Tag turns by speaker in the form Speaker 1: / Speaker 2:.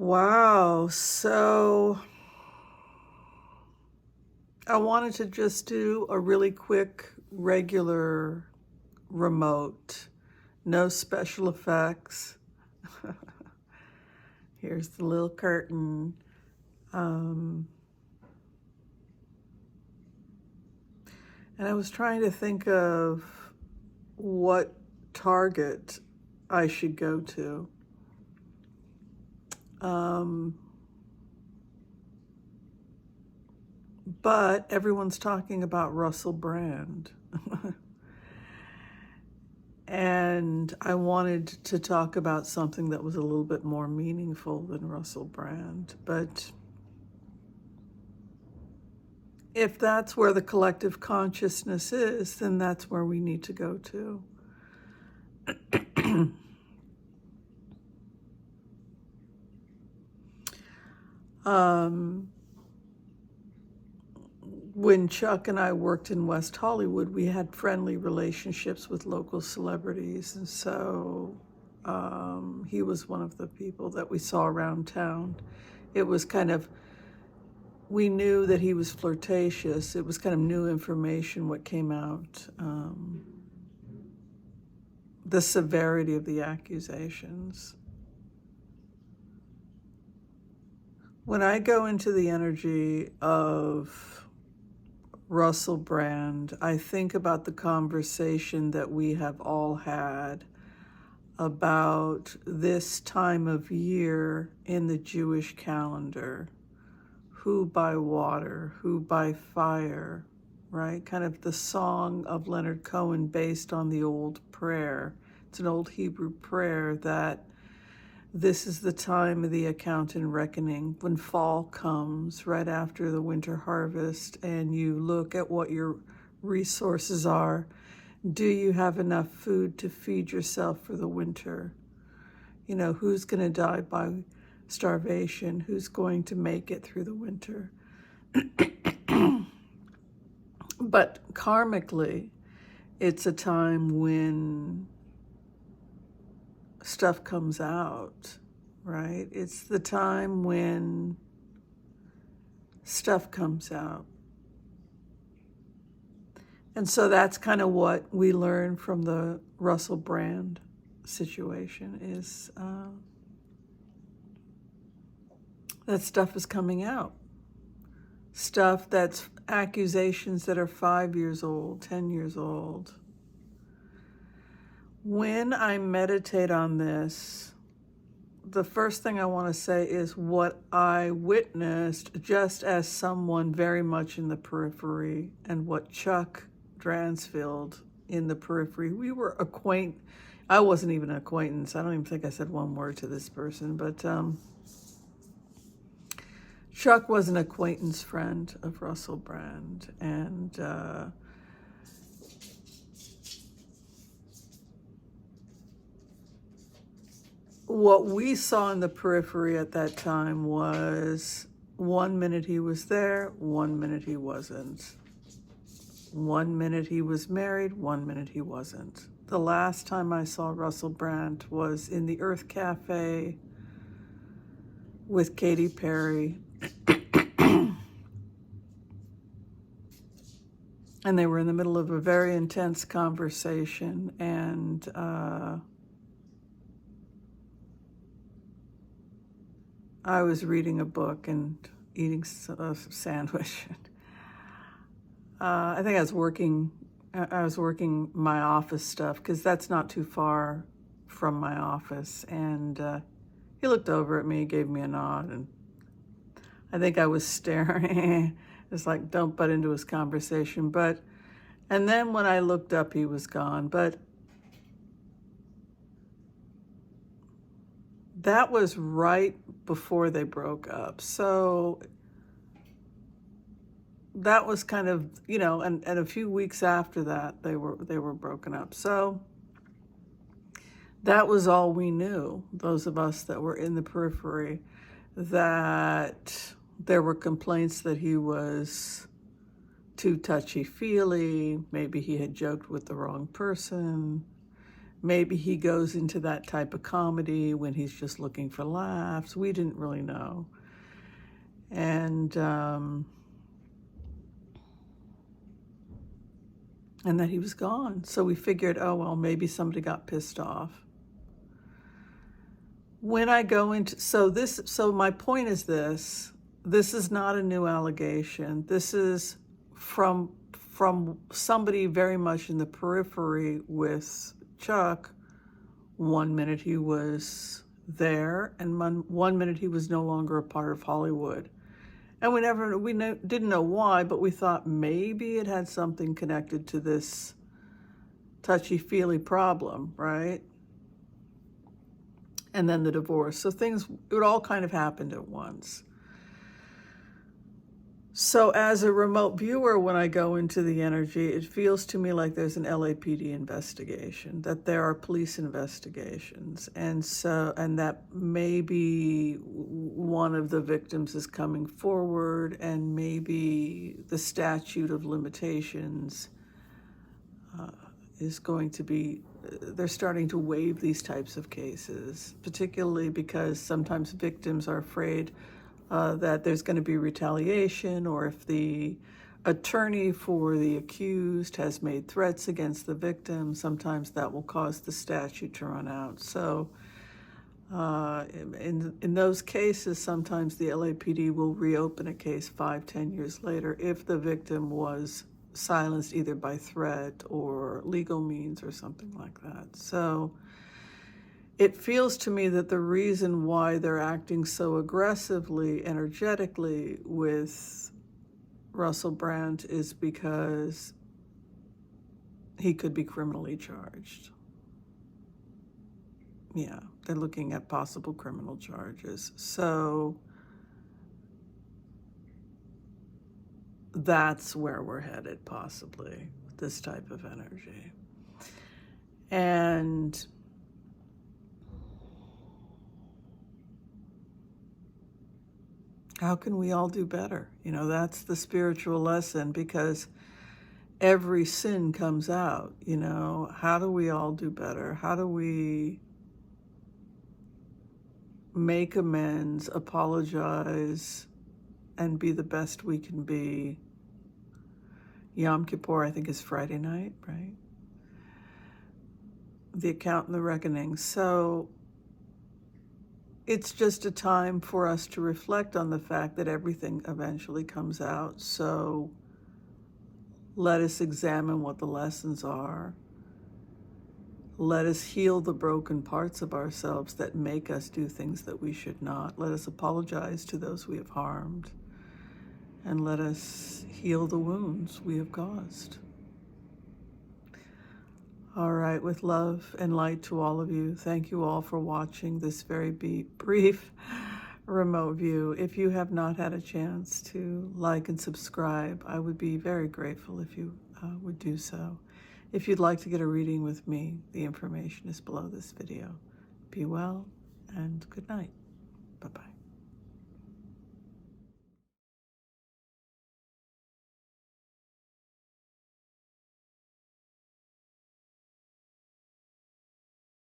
Speaker 1: Wow. So I wanted to just do a really quick, regular remote, no special effects. Here's the little curtain. Um, and I was trying to think of what target I should go to. Um, but everyone's talking about Russell Brand. And I wanted to talk about something that was a little bit more meaningful than Russell Brand. But if that's where the collective consciousness is, then that's where we need to go to. um, when Chuck and I worked in West Hollywood, we had friendly relationships with local celebrities. And so he was one of the people that we saw around town. It was kind of, we knew that he was flirtatious. It was kind of new information what came out. The severity of the accusations. When I go into the energy of Russell Brand, I think about the conversation that we have all had about this time of year in the Jewish calendar. Who by water, who by fire, right? Kind of the song of Leonard Cohen based on the old prayer. It's an old Hebrew prayer that this is the time of the account and reckoning, when fall comes right after the winter harvest and you look at what your resources are. Do you have enough food to feed yourself for the winter? You know, who's going to die by starvation? Who's going to make it through the winter? But karmically, it's a time when stuff comes out, right? It's the time when stuff comes out. And so that's kind of what we learned from the Russell Brand situation is that stuff is coming out. Stuff that's accusations that are 5 years old, 10 years old. When I meditate on this, the first thing I want to say is what I witnessed just as someone very much in the periphery, and what Chuck Dransfield in the periphery. We were I wasn't even an acquaintance. I don't even think I said one word to this person, but Chuck was an acquaintance friend of Russell Brand, and what we saw in the periphery at that time was 1 minute he was there, 1 minute he wasn't. 1 minute he was married, 1 minute he wasn't. The last time I saw Russell Brand was in the Earth Cafe with Katy Perry. And they were in the middle of a very intense conversation, and I was reading a book and eating a sandwich. I think I was working my office stuff, because that's not too far from my office. And he looked over at me, gave me a nod, and I think I was staring. It's like, don't butt into his conversation. And then when I looked up, he was gone. But that was right before they broke up. So that was kind of, and a few weeks after that, they were broken up. So that was all we knew, those of us that were in the periphery, that there were complaints that he was too touchy-feely. Maybe he had joked with the wrong person. Maybe he goes into that type of comedy when he's just looking for laughs. We didn't really know. And that he was gone. So we figured, oh, well, maybe somebody got pissed off. When I go into, so my point is this is not a new allegation. This is from somebody very much in the periphery with Chuck. 1 minute he was there, and 1 minute he was no longer a part of Hollywood. And we didn't know why, but we thought maybe it had something connected to this touchy-feely problem, right? And then the divorce. So it all kind of happened at once. So as a remote viewer, when I go into the energy, it feels to me like there's an LAPD investigation, that there are police investigations. And that maybe one of the victims is coming forward, and maybe the statute of limitations is going to be, they're starting to waive these types of cases, particularly because sometimes victims are afraid that there's going to be retaliation, or if the attorney for the accused has made threats against the victim, sometimes that will cause the statute to run out. So in those cases, sometimes the LAPD will reopen a case 5-10 years later if the victim was silenced either by threat or legal means or something like that. So it feels to me that the reason why they're acting so aggressively, energetically with Russell Brand is because he could be criminally charged. Yeah, they're looking at possible criminal charges. So that's where we're headed, possibly, with this type of energy. And how can we all do better? You know, that's the spiritual lesson, because every sin comes out, you know. How do we all do better? How do we make amends, apologize, and be the best we can be? Yom Kippur, I think, is Friday night, right? The account and the reckoning. So it's just a time for us to reflect on the fact that everything eventually comes out. So let us examine what the lessons are. Let us heal the broken parts of ourselves that make us do things that we should not. Let us apologize to those we have harmed. And let us heal the wounds we have caused. All right, with love and light to all of you, thank you all for watching this very brief remote view. If you have not had a chance to like and subscribe, I would be very grateful if you would do so. If you'd like to get a reading with me, the information is below this video. Be well and good night. Bye-bye.